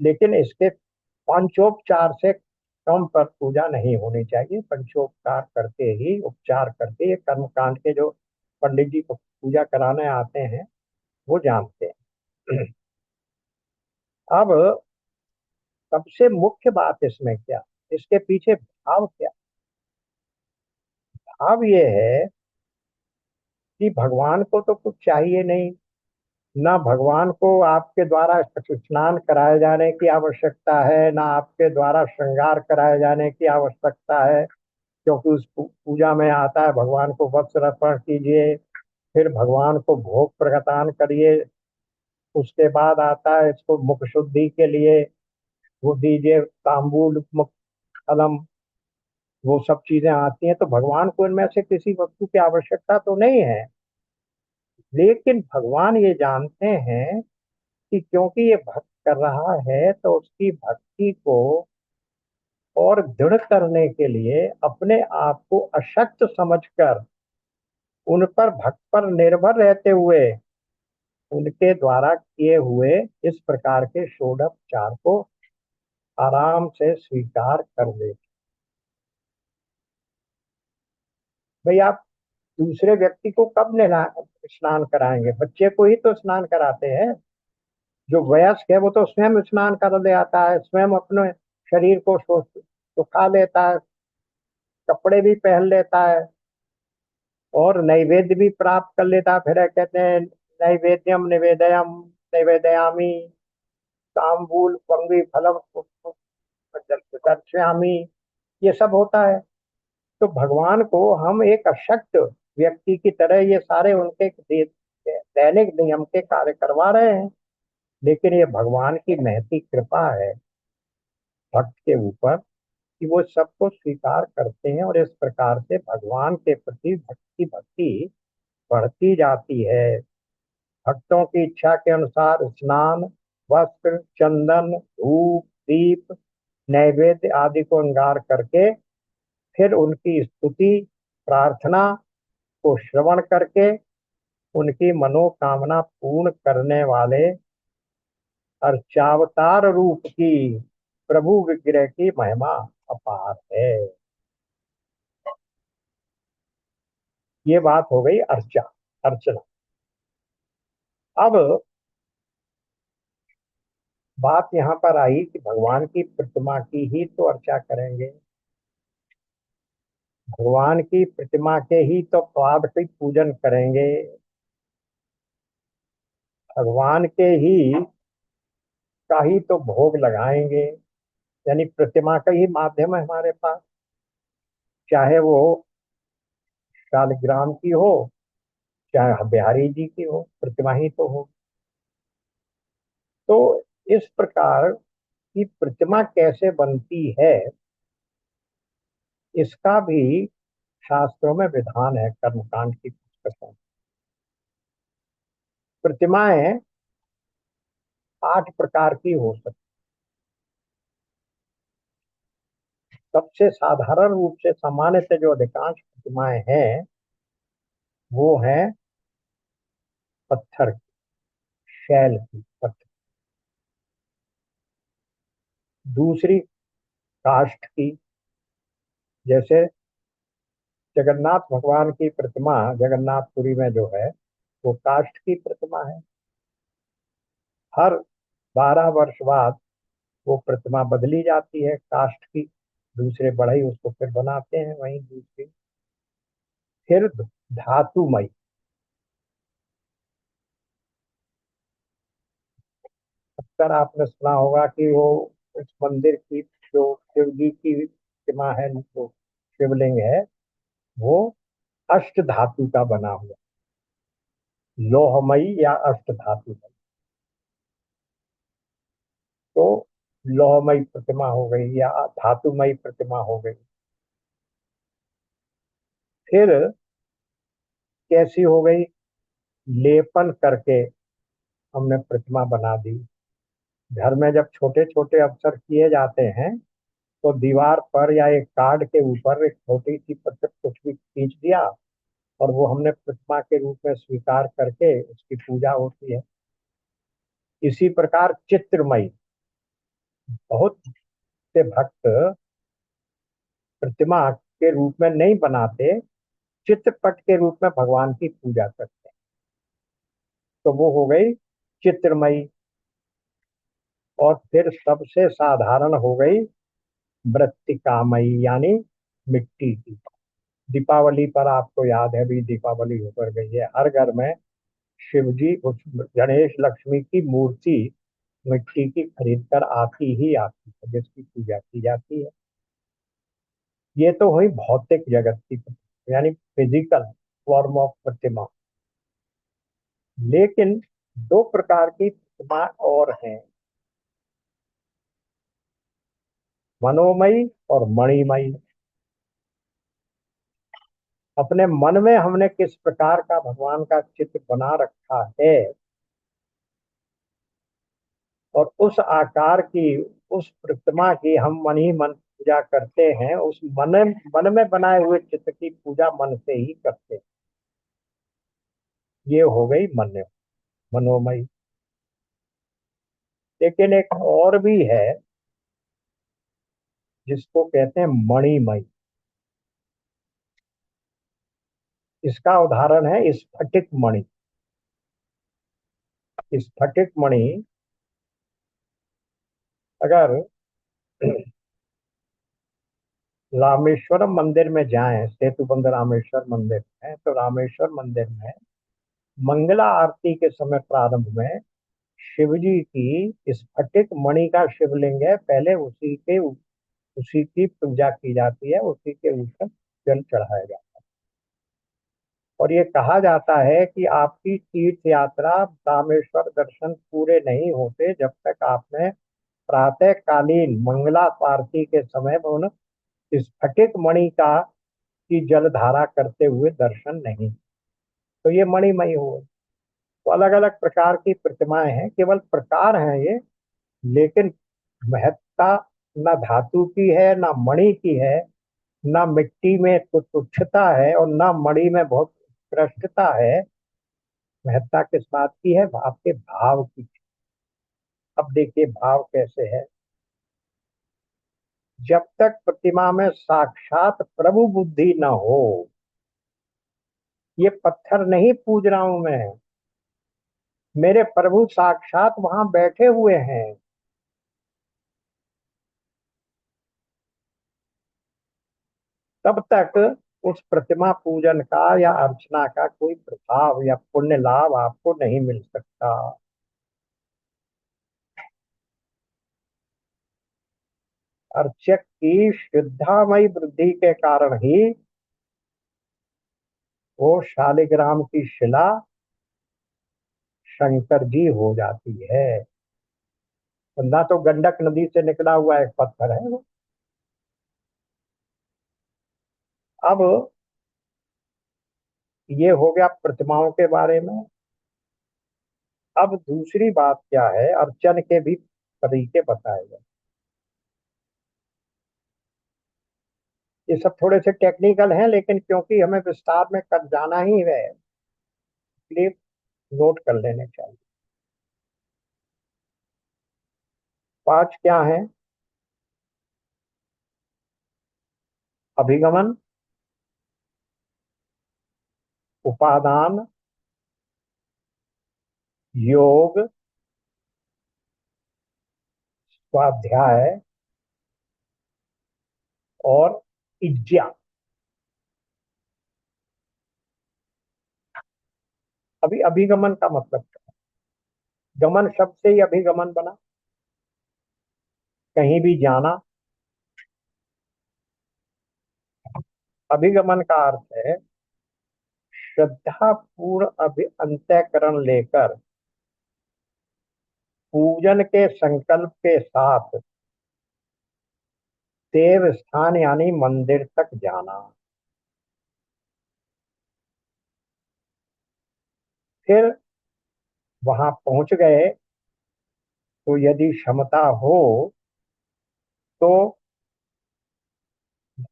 Speaker 1: लेकिन इसके पंचोपचार से कम पर पूजा नहीं होनी चाहिए। पंचोपचार करके ही, उपचार करके, ये कर्मकांड के जो पंडित जी को पूजा कराने आते हैं वो जानते हैं। अब सबसे मुख्य बात इसमें क्या, इसके पीछे भाव क्या, भाव ये है कि भगवान को तो कुछ चाहिए नहीं, ना भगवान को आपके द्वारा स्नान कराए जाने की आवश्यकता है, ना आपके द्वारा श्रृंगार कराए जाने की आवश्यकता है, क्योंकि उस पूजा में आता है भगवान को वस्त्र अर्पण कीजिए, फिर भगवान को भोग प्रदान करिए, उसके बाद आता है इसको मुख शुद्धि के लिए वो दीजिए तांबूल मुख फलम, वो सब चीजें आती हैं। तो भगवान को इनमें से किसी वस्तु की आवश्यकता तो नहीं है, लेकिन भगवान ये जानते हैं कि क्योंकि ये भक्त कर रहा है तो उसकी भक्ति को और दृढ़ करने के लिए अपने आप को अशक्त समझकर उन पर भक्त पर निर्भर रहते हुए उनके द्वारा किए हुए इस प्रकार के षोडोपचार को आराम से स्वीकार कर ले। भाई आप दूसरे व्यक्ति को कब नहला स्नान कराएंगे, बच्चे को ही तो स्नान कराते हैं। जो वयस्क है वो तो स्वयं स्नान कर ले आता है, स्वयं अपने शरीर को सुखा लेता है, कपड़े भी पहन लेता है और नैवेद्य भी प्राप्त कर लेता है। फिर कहते हैं नैवेद्यम निवेदयम निवेदयामी तांबूल पंगी फलम दर्शयामी, ये सब होता है। तो भगवान को हम एक अशक्त व्यक्ति की तरह ये सारे उनके दैनिक नियम के कार्य करवा रहे हैं, लेकिन ये भगवान की महती कृपा है भक्त के ऊपर कि वो सबको स्वीकार करते हैं और इस प्रकार से भगवान के प्रति भक्ति भक्ति बढ़ती जाती है। भक्तों की इच्छा के अनुसार स्नान, वस्त्र, चंदन, धूप, दीप, नैवेद्य आदि को अंगार करके फिर उनकी स्तुति प्रार्थना को श्रवण करके उनकी मनोकामना पूर्ण करने वाले अर्चावतार रूप की प्रभु विग्रह की महिमा अपार है। ये बात हो गई अर्चना। अब बात यहाँ पर आई कि भगवान की प्रतिमा की ही तो अर्चा करेंगे, भगवान की प्रतिमा के ही तो पाद की पूजन करेंगे, भगवान के ही का ही तो भोग लगाएंगे। यानी प्रतिमा का ही माध्यम है हमारे पास, चाहे वो शालिग्राम की हो चाहे बिहारी जी की हो, प्रतिमा ही तो हो। तो इस प्रकार की प्रतिमा कैसे बनती है इसका भी शास्त्रों में विधान है। कर्मकांड की पुस्तकों, प्रतिमाएं 8 प्रकार की हो सकती। सबसे साधारण रूप से सामान्य से जो अधिकांश प्रतिमाएं हैं वो है पत्थर की, शैल की पत्थर। दूसरी काष्ठ की, जैसे जगन्नाथ भगवान की प्रतिमा जगन्नाथपुरी में जो है वो काष्ठ की प्रतिमा है। हर 12 वर्ष बाद वो प्रतिमा बदली जाती है काष्ठ की, दूसरे बढ़ई उसको फिर बनाते हैं वहीं दूसरी। फिर धातुमय, अक्सर आपने सुना होगा कि वो इस मंदिर की जो शिव जी की प्रतिमा है, जो शिवलिंग है, वो अष्ट धातु का बना हुआ, लोहमयी या अष्ट धातु। तो लोहमयी प्रतिमा हो गई या धातुमयी प्रतिमा हो गई। फिर कैसी हो गई, लेपन करके हमने प्रतिमा बना दी। घर में जब छोटे छोटे अवसर किए जाते हैं तो दीवार पर या एक कार्ड के ऊपर एक छोटी सी पत्थर कुछ भी खींच दिया और वो हमने प्रतिमा के रूप में स्वीकार करके उसकी पूजा होती है। इसी प्रकार चित्रमयी, बहुत से भक्त प्रतिमा के रूप में नहीं बनाते, चित्रपट के रूप में भगवान की पूजा करते हैं। तो वो हो गई चित्रमयी। और फिर सबसे साधारण हो गई मृत्तिकामयी, यानी मिट्टी की। दीपावली पर आपको याद है भी, दीपावली होकर गई है, हर घर में शिव जी, उस गणेश लक्ष्मी की मूर्ति मिट्टी की खरीद कर आती ही आती है, जिसकी पूजा की जाती है। ये तो हुई भौतिक जगत की प्रतिमा, यानी फिजिकल फॉर्म ऑफ प्रतिमा। लेकिन दो प्रकार की प्रतिमा और हैं, मनोमयी और मणिमयी। अपने मन में हमने किस प्रकार का भगवान का चित्र बना रखा है, और उस आकार की, उस प्रतिमा की हम मन ही मन पूजा करते हैं। उस मन में बनाए हुए चित्र की पूजा मन से ही करते हैं। ये हो गई मनोमयी। लेकिन एक और भी है, जिसको कहते हैं मणिमयी। इसका उदाहरण है स्फटिक मणि। स्फटिक मणि अगर रामेश्वरम मंदिर में जाएं, सेतुबंध रामेश्वर मंदिर है, तो रामेश्वर मंदिर में मंगला आरती के समय प्रारंभ में शिव जी की स्फटिक मणि का शिवलिंग है, पहले उसी की पूजा की जाती है, उसी के ऊपर जल चढ़ाया जाता है। और ये कहा जाता है कि आपकी तीर्थ यात्रा, रामेश्वर दर्शन पूरे नहीं होते जब तक आपने प्रातः कालीन मंगला आरती के समय उन स्फटिक मणि का की जलधारा करते हुए दर्शन नहीं। तो ये मणिमय हुए। तो अलग अलग प्रकार की प्रतिमाएं हैं, केवल प्रकार हैं ये। लेकिन महत्ता न धातु की है, ना मणि की है, ना मिट्टी में तुच्छता है, और ना मणि में बहुत उत्कृष्टता है। महत्ता किस बात की है? आपके भाव की। अब देखिए भाव कैसे है। जब तक प्रतिमा में साक्षात प्रभु बुद्धि न हो, ये पत्थर नहीं पूज रहा हूं मैं, मेरे प्रभु साक्षात वहां बैठे हुए हैं, तब तक उस प्रतिमा पूजन का या अर्चना का कोई प्रभाव या पुण्य लाभ आपको नहीं मिल सकता। अर्चक की श्रद्धामयी वृद्धि के कारण ही वो शालिग्राम की शिला शंकर जी हो जाती है। ना तो गंडक नदी से निकला हुआ एक पत्थर है वो। अब ये हो गया प्रतिमाओं के बारे में। अब दूसरी बात क्या है, अर्चन के भी तरीके बताए गए। ये सब थोड़े से टेक्निकल हैं, लेकिन क्योंकि हमें विस्तार में कर जाना ही है, इसलिए नोट कर लेने चाहिए। पांच क्या है? अभिगमन, उपादान, योग, स्वाध्याय और इज्जा। अभी अभिगमन का मतलब क्या है? गमन शब्द से ही अभिगमन बना, कहीं भी जाना। अभिगमन का अर्थ है श्रद्धा पूर्ण अंतःकरण लेकर पूजन के संकल्प के साथ देव स्थान यानी मंदिर तक जाना। फिर वहां पहुंच गए तो यदि क्षमता हो तो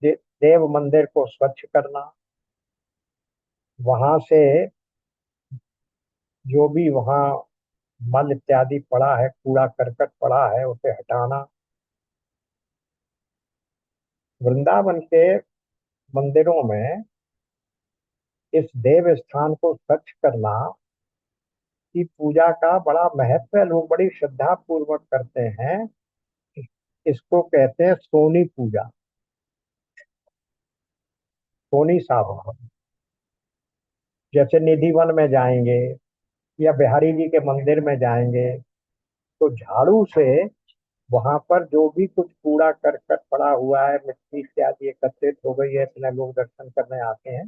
Speaker 1: देव मंदिर को स्वच्छ करना, वहां से जो भी वहां मल इत्यादि पड़ा है, कूड़ा करकट पड़ा है, उसे हटाना। वृंदावन के मंदिरों में इस देव स्थान को स्वच्छ करना की पूजा का बड़ा महत्व है। लोग बड़ी श्रद्धा पूर्वक करते हैं। इसको कहते हैं सोनी पूजा, सोनी साधना। जैसे निधिवन में जाएंगे या बिहारी जी के मंदिर में जाएंगे तो झाड़ू से वहां पर जो भी कुछ कूड़ा करकट पड़ा हुआ है, मिट्टी इत्यादि एकत्रित हो गई है, इतने लोग दर्शन करने आते हैं,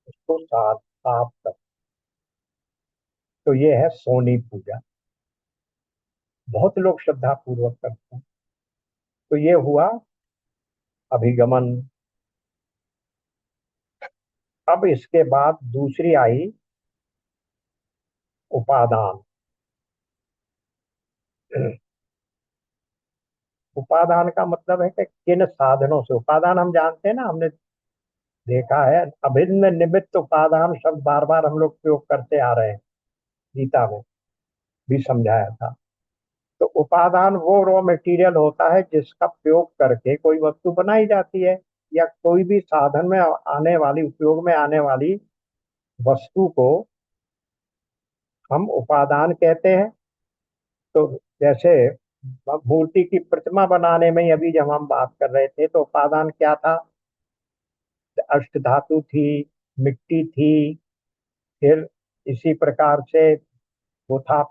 Speaker 1: उसको साफ साफ कर। तो ये है सोनी पूजा, बहुत लोग श्रद्धा पूर्वक करते हैं। तो ये हुआ अभिगमन। अब इसके बाद दूसरी आई उपादान। उपादान का मतलब है कि किन साधनों से, उपादान हम जानते हैं ना, हमने देखा है, अभिन्न निमित्त उपादान शब्द बार बार हम लोग प्रयोग करते आ रहे हैं, गीता में भी समझाया था। तो उपादान वो रॉ मटेरियल होता है जिसका प्रयोग करके कोई वस्तु बनाई जाती है, या कोई भी साधन में आने वाली, उपयोग में आने वाली वस्तु को हम उपादान कहते हैं। तो जैसे मूर्ति की प्रतिमा बनाने में ही अभी जब हम बात कर रहे थे, तो उपादान क्या था? अष्ट धातु थी, मिट्टी थी, फिर इसी प्रकार से वो था,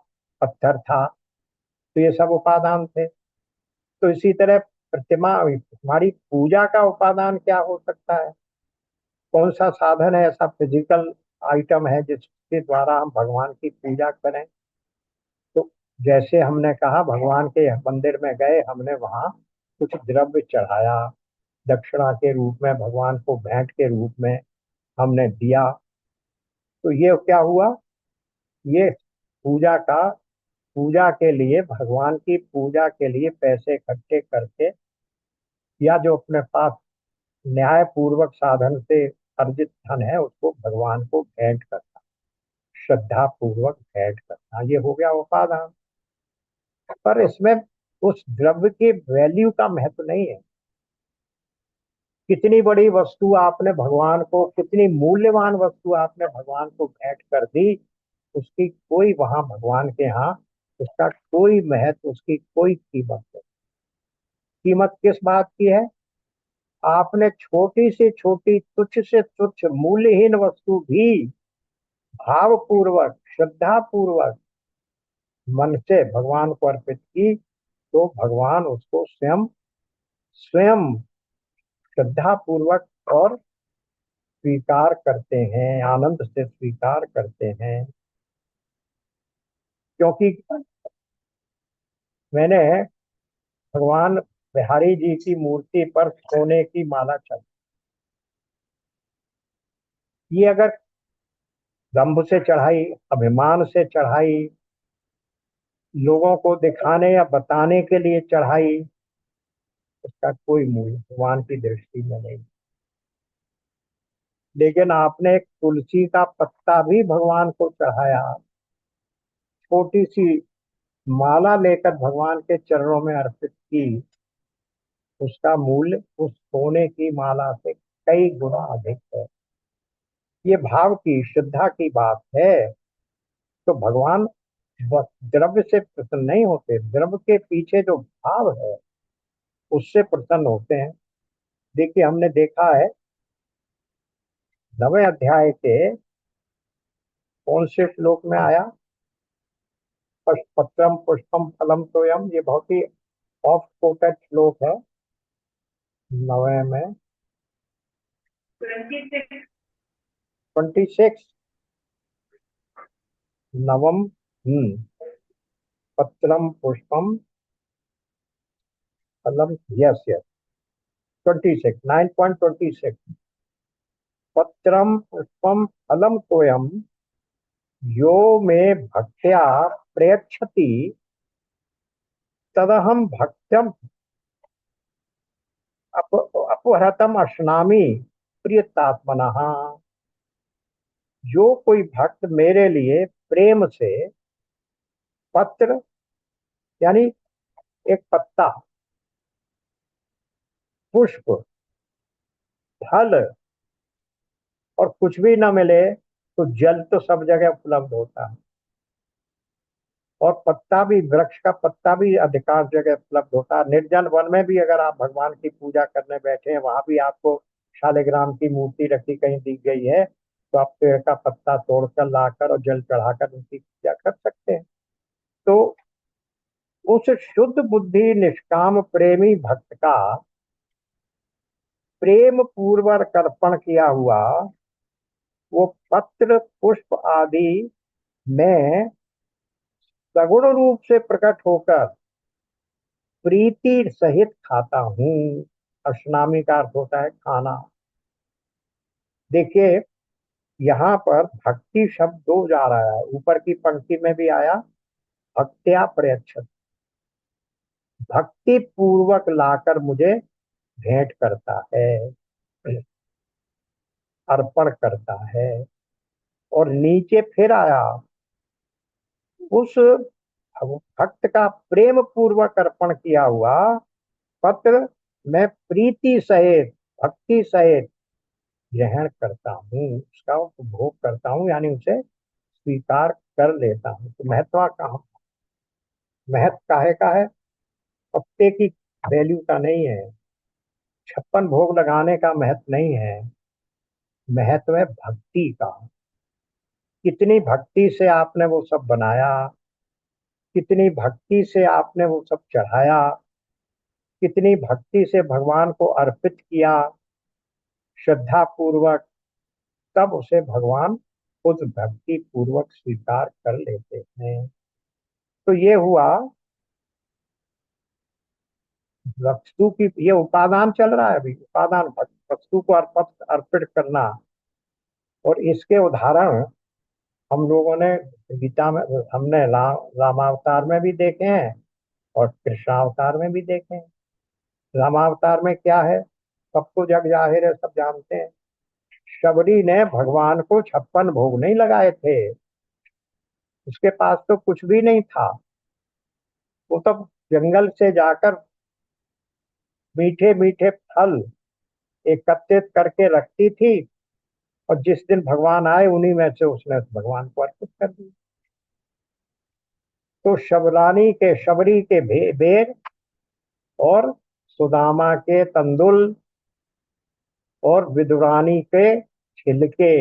Speaker 1: पत्थर था। तो ये सब उपादान थे। तो इसी तरह प्रतिमा, हमारी पूजा का उपादान क्या हो सकता है? कौन सा साधन है, ऐसा फिजिकल आइटम है जिसके द्वारा हम भगवान की पूजा करें? तो जैसे हमने कहा, भगवान के मंदिर में गए, हमने वहां कुछ द्रव्य चढ़ाया, दक्षिणा के रूप में, भगवान को भेंट के रूप में हमने दिया। तो ये क्या हुआ? ये पूजा का, पूजा के लिए, भगवान की पूजा के लिए पैसे इकट्ठे करके, या जो अपने पास न्याय पूर्वक साधन से अर्जित धन है उसको भगवान को भेंट करना, श्रद्धा पूर्वक भेंट करना, ये हो गया उपादान। पर इसमें उस द्रव्य की वैल्यू का महत्व नहीं है। कितनी बड़ी वस्तु आपने भगवान को, कितनी मूल्यवान वस्तु आपने भगवान को भेंट कर दी, उसकी कोई वहां भगवान के यहाँ, उसका कोई महत्व, उसकी कोई कीमत नहीं। कीमत किस बात की है? आपने छोटी से छोटी, तुच्छ से तुच्छ, मूल्यहीन वस्तु भी भाव पूर्वक, श्रद्धा पूर्वक मन से भगवान को अर्पित की, तो भगवान उसको स्वयं स्वयं श्रद्धा पूर्वक और स्वीकार करते हैं, आनंद से स्वीकार करते हैं। क्योंकि मैंने भगवान बिहारी जी की मूर्ति पर सोने की माला चढ़ाई, ये अगर दंभ से चढ़ाई, अभिमान से चढ़ाई, लोगों को दिखाने या बताने के लिए चढ़ाई, उसका कोई मूल्य भगवान की दृष्टि में नहीं। लेकिन आपने एक तुलसी का पत्ता भी भगवान को चढ़ाया, छोटी सी माला लेकर भगवान के चरणों में अर्पित की, उसका मूल्य उस सोने की माला से कई गुना अधिक है। ये भाव की, श्रद्धा की बात है। तो भगवान बस द्रव्य से प्रसन्न नहीं होते, द्रव्य के पीछे जो भाव है उससे प्रसन्न होते हैं। देखिए, हमने देखा है 9वें अध्याय के कौन से श्लोक में आया, पत्रम पुष्पम फलम तोयम, ये बहुत ही ऑफ कोटेड श्लोक है, 9वें में 26, नवम, पत्रम पुष्पम फलम, यस यस, 26, 9.26, पत्रम पुष्पम फलम तोयम यो में भक्त्या प्रयच्छति तदहम भक्त्यम अपहरतम अश्नामि प्रियतात्मनः। जो कोई भक्त मेरे लिए प्रेम से पत्र, यानी एक पत्ता, पुष्प, फल और कुछ भी ना मिले तो जल तो सब जगह उपलब्ध होता है, और पत्ता भी, वृक्ष का पत्ता भी अधिकांश जगह उपलब्ध होता है। निर्जन वन में भी अगर आप भगवान की पूजा करने बैठे हैं, वहां भी आपको शालिग्राम की मूर्ति रखी कहीं दी गई है, तो आप पेड़ का पत्ता तोड़कर लाकर और जल चढ़ाकर उनकी पूजा कर सकते हैं। तो उस शुद्ध बुद्धि निष्काम प्रेमी भक्त का प्रेम पूर्वक अर्पण किया हुआ वो पत्र पुष्प आदि में सगुण रूप से प्रकट होकर प्रीति सहित खाता हूँ। अष्टनामी का अर्थ होता है खाना। देखिए, यहाँ पर भक्ति शब्द दो जा रहा है, ऊपर की पंक्ति में भी आया भक्त्या प्रयच्छति, भक्ति पूर्वक लाकर मुझे भेंट करता है, अर्पण करता है। और नीचे फिर आया उस भक्त का प्रेम पूर्वक अर्पण किया हुआ पत्र मैं प्रीति सहित, भक्ति सहित ग्रहण करता हूँ, उसका उपभोग करता हूँ, यानी उसे स्वीकार कर लेता हूँ। तो महत्व कहाँ, महत्व काहे का है? पत्ते की वैल्यू का नहीं है, 56 भोग लगाने का महत्व नहीं है, महत्व है भक्ति का। कितनी भक्ति से आपने वो सब बनाया, कितनी भक्ति से आपने वो सब चढ़ाया, कितनी भक्ति से भगवान को अर्पित किया, श्रद्धा पूर्वक, तब उसे भगवान खुद भक्ति पूर्वक स्वीकार कर लेते हैं। तो ये हुआ वस्तु की, ये उपादान चल रहा है अभी, उपादान वस्तु को अर्पित अर्पित करना। और इसके उदाहरण हम लोगों ने गीता में, हमने रामावतार में भी देखे हैं और कृष्णावतार में भी देखे हैं। रामावतार में क्या है, सबको जग जाहिर है, सब जानते हैं। शबरी ने भगवान को 56 भोग नहीं लगाए थे, उसके पास तो कुछ भी नहीं था। वो तो जंगल से जाकर मीठे मीठे फल एकत्रित करके रखती थी, और जिस दिन भगवान आए उन्हीं में से उसने भगवान को अर्पित कर दी। तो शबरी के बेर, और सुदामा के तंदुल, और विदुरानी के छिलके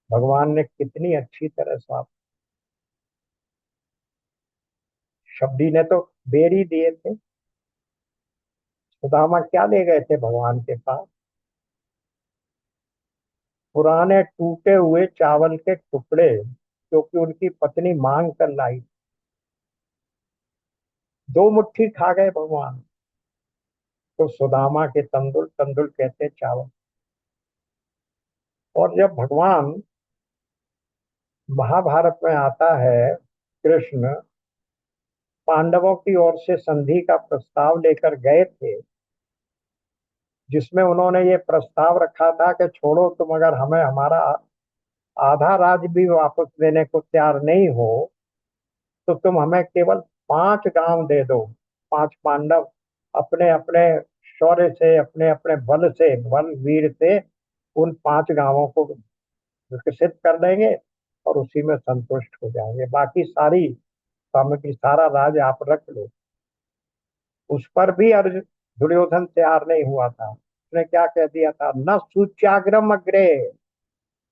Speaker 1: भगवान ने कितनी अच्छी तरह साफ। शबरी ने तो बेर ही दिए थे, सुदामा क्या ले गए थे भगवान के पास? पुराने टूटे हुए चावल के टुकड़े, क्योंकि उनकी पत्नी मांग कर लाई। 2 मुट्ठी खा गए भगवान। तो सुदामा के तंदुल, तंदुल कहते चावल। और जब भगवान महाभारत में आता है, कृष्ण पांडवों की ओर से संधि का प्रस्ताव लेकर गए थे, जिसमें उन्होंने ये प्रस्ताव रखा था कि छोड़ो, तुम अगर हमें हमारा आधा राज्य भी वापस देने को तैयार नहीं हो, तो तुम हमें केवल 5 गांव दे दो। 5 पांडव अपने अपने शौर्य से, अपने अपने बल से, बल वीर से उन 5 गांवों को विकसित कर देंगे और उसी में संतुष्ट हो जाएंगे, बाकी सारी सामग्री, सारा राज आप रख लो। उस पर भी अर्जुन, दुर्योधन तैयार नहीं हुआ था। उसने क्या कह दिया था, न सूच्याग्रम अग्रे,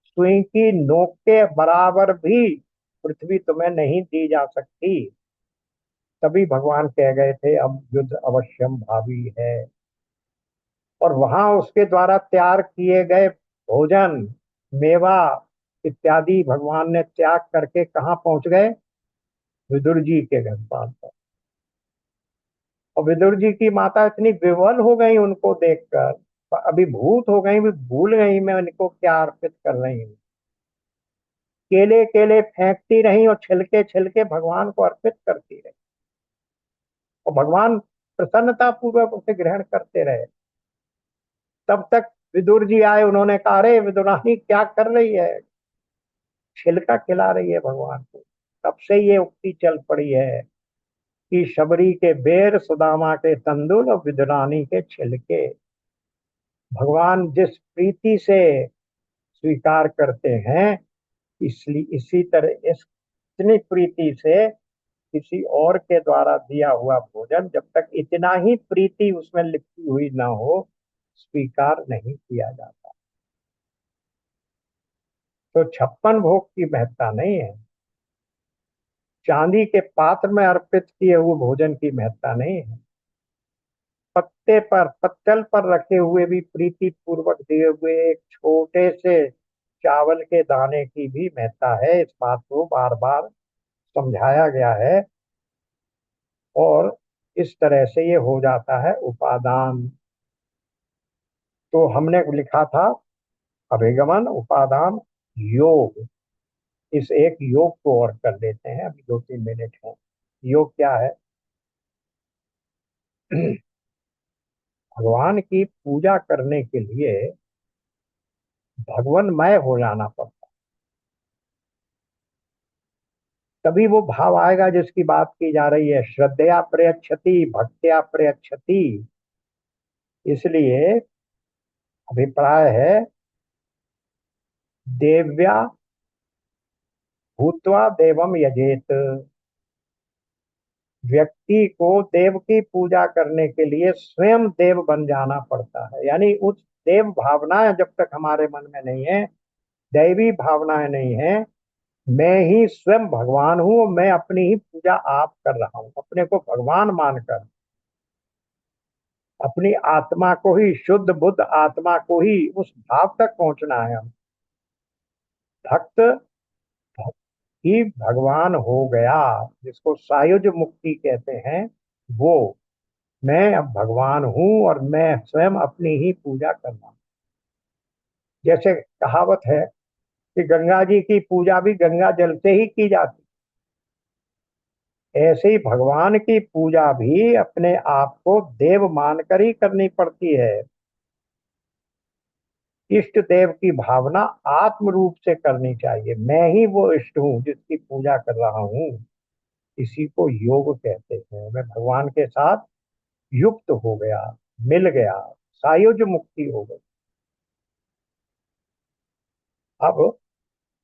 Speaker 1: सुई की नोक के बराबर भी पृथ्वी तुम्हें नहीं दी जा सकती। तभी भगवान कह गए थे अब युद्ध अवश्यम भावी है। और वहां उसके द्वारा तैयार किए गए भोजन, मेवा इत्यादि भगवान ने त्याग करके कहाँ पहुंच गए? विदुर जी के घर पर। और विदुर जी की माता इतनी विवल हो गई उनको देखकर, अभिभूत हो गई, भी भूल गई मैं इनको क्या अर्पित कर रही हूँ। केले केले फेंकती रही और छिलके छिलके भगवान को अर्पित करती रही, और भगवान प्रसन्नता पूर्वक उसे ग्रहण करते रहे। तब तक विदुर जी आए, उन्होंने कहा अरे विदुरानी क्या कर रही है, छिलका खिला रही है भगवान को। तब से ये उक्ति चल पड़ी है कि शबरी के बेर, सुदामा के तंदुल और विदुरानी के छिलके। भगवान जिस प्रीति से स्वीकार करते हैं। इसलिए इसी तरह इतनी प्रीति से किसी और के द्वारा दिया हुआ भोजन, जब तक इतना ही प्रीति उसमें लिपटी हुई ना हो, स्वीकार नहीं किया जाता। तो 56 भोग की महत्ता नहीं है, चांदी के पात्र में अर्पित किए हुए भोजन की महत्ता नहीं है, पत्ते पर पत्तल पर रखे हुए भी प्रीति पूर्वक दिए हुए एक छोटे से चावल के दाने की भी महत्ता है। इस बात को बार बार समझाया गया है। और इस तरह से ये हो जाता है उपादान। तो हमने लिखा था अभिगमन, उपादान, योग। इस एक योग को और कर लेते हैं, अभी 2-3 मिनट है। योग क्या है? भगवान की पूजा करने के लिए भगवनमय हो जाना पड़ता, तभी वो भाव आएगा जिसकी बात की जा रही है, श्रद्धया प्रयच्छति भक्त्या प्रयच्छति। इसलिए अभिप्राय है, देव्या भूत्वा देवम यजेत। व्यक्ति को देव की पूजा करने के लिए स्वयं देव बन जाना पड़ता है। यानी उस देव भावनाएं जब तक हमारे मन में नहीं है, दैवी भावनाएं नहीं है, मैं ही स्वयं भगवान हूं, मैं अपनी ही पूजा आप कर रहा हूं, अपने को भगवान मानकर, अपनी आत्मा को ही, शुद्ध बुद्ध आत्मा को ही उस भाव तक पहुंचना है हम। भक्त ही भगवान हो गया, जिसको सायुज मुक्ति कहते हैं। वो मैं अब भगवान हूं और मैं स्वयं अपनी ही पूजा कर रहा हूं। जैसे कहावत है कि गंगा जी की पूजा भी गंगा जल से ही की जाती, ऐसे ही भगवान की पूजा भी अपने आप को देव मानकर ही करनी पड़ती है। इष्ट देव की भावना आत्म रूप से करनी चाहिए, मैं ही वो इष्ट हूँ जिसकी पूजा कर रहा हूँ। इसी को योग कहते हैं। मैं भगवान के साथ युक्त हो गया, मिल गया, सायुज मुक्ति हो गई। अब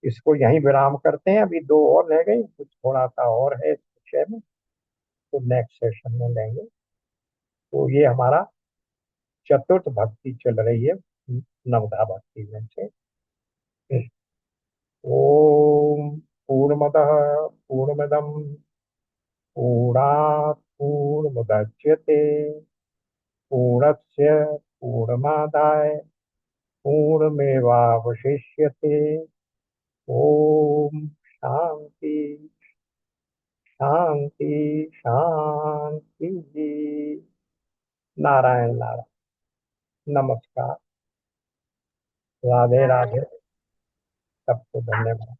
Speaker 1: इसको यहीं विराम करते हैं, अभी दो और रह गई, कुछ थोड़ा सा और है इस विषय में, तो नेक्स्ट सेशन में लेंगे। तो ये हमारा चतुर्थ भक्ति चल रही है नवधा भक्ति में से। ओम पूर्णमदः पूर्णमिदं पूर्णात् पूर्णमुदच्यते पूर्णस्य पूर्णमादाय पूर्णमेवावशिष्यते। ओम शांति शांति शांति। नारायण नारायण। नमस्कार। राधे राधे। सबको धन्यवाद।